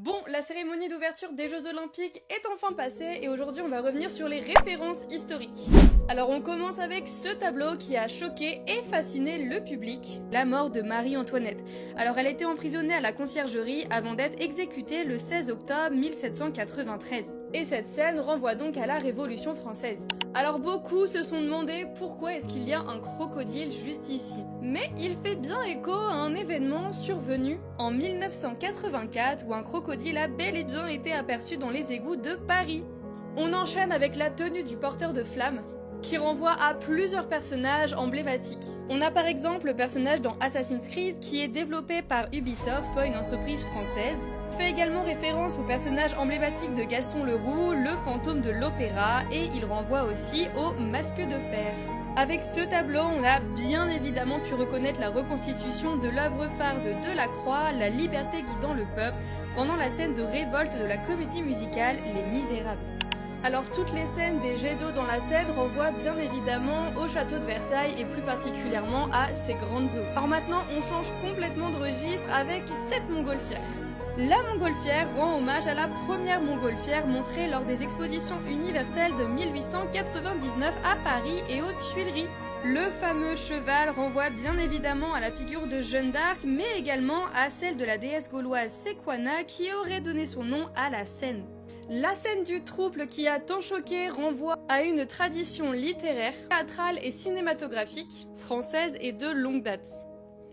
Bon, la cérémonie d'ouverture des Jeux Olympiques est enfin passée et aujourd'hui on va revenir sur les références historiques. Alors on commence avec ce tableau qui a choqué et fasciné le public, la mort de Marie-Antoinette. Alors elle était emprisonnée à la conciergerie avant d'être exécutée le 16 octobre 1793. Et cette scène renvoie donc à la Révolution française. Alors beaucoup se sont demandé pourquoi est-ce qu'il y a un crocodile juste ici. Mais il fait bien écho à un événement survenu en 1984 où un crocodile a bel et bien été aperçu dans les égouts de Paris. On enchaîne avec la tenue du porteur de flammes qui renvoie à plusieurs personnages emblématiques. On a par exemple le personnage dans Assassin's Creed qui est développé par Ubisoft, soit une entreprise française. Il fait également référence au personnage emblématique de Gaston Leroux, le fantôme de l'opéra, et il renvoie aussi au Masque de fer. Avec ce tableau, on a bien évidemment pu reconnaître la reconstitution de l'œuvre phare de Delacroix, La liberté guidant le peuple, pendant la scène de révolte de la comédie musicale Les Misérables. Alors toutes les scènes des jets d'eau dans la Seine renvoient bien évidemment au château de Versailles et plus particulièrement à ses grandes eaux. Alors maintenant on change complètement de registre avec cette montgolfière. La montgolfière rend hommage à la première montgolfière montrée lors des expositions universelles de 1899 à Paris et aux Tuileries. Le fameux cheval renvoie bien évidemment à la figure de Jeanne d'Arc, mais également à celle de la déesse gauloise Sequana qui aurait donné son nom à la Seine. La scène du trouble qui a tant choqué renvoie à une tradition littéraire, théâtrale et cinématographique française et de longue date.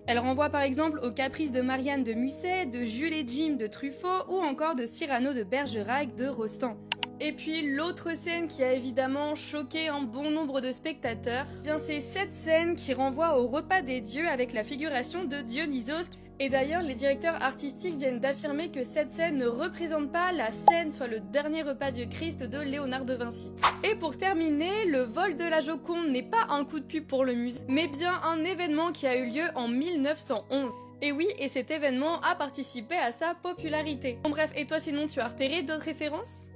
Elle renvoie par exemple aux caprices de Marianne de Musset, de Jules et Jim de Truffaut ou encore de Cyrano de Bergerac de Rostand. Et puis l'autre scène qui a évidemment choqué un bon nombre de spectateurs, bien c'est cette scène qui renvoie au repas des dieux avec la figuration de Dionysos. Et d'ailleurs, les directeurs artistiques viennent d'affirmer que cette scène ne représente pas la scène, soit le dernier repas du Christ de Léonard de Vinci. Et pour terminer, le vol de la Joconde n'est pas un coup de pub pour le musée, mais bien un événement qui a eu lieu en 1911. Et oui, et cet événement a participé à sa popularité. Bon bref, et toi sinon tu as repéré d'autres références ?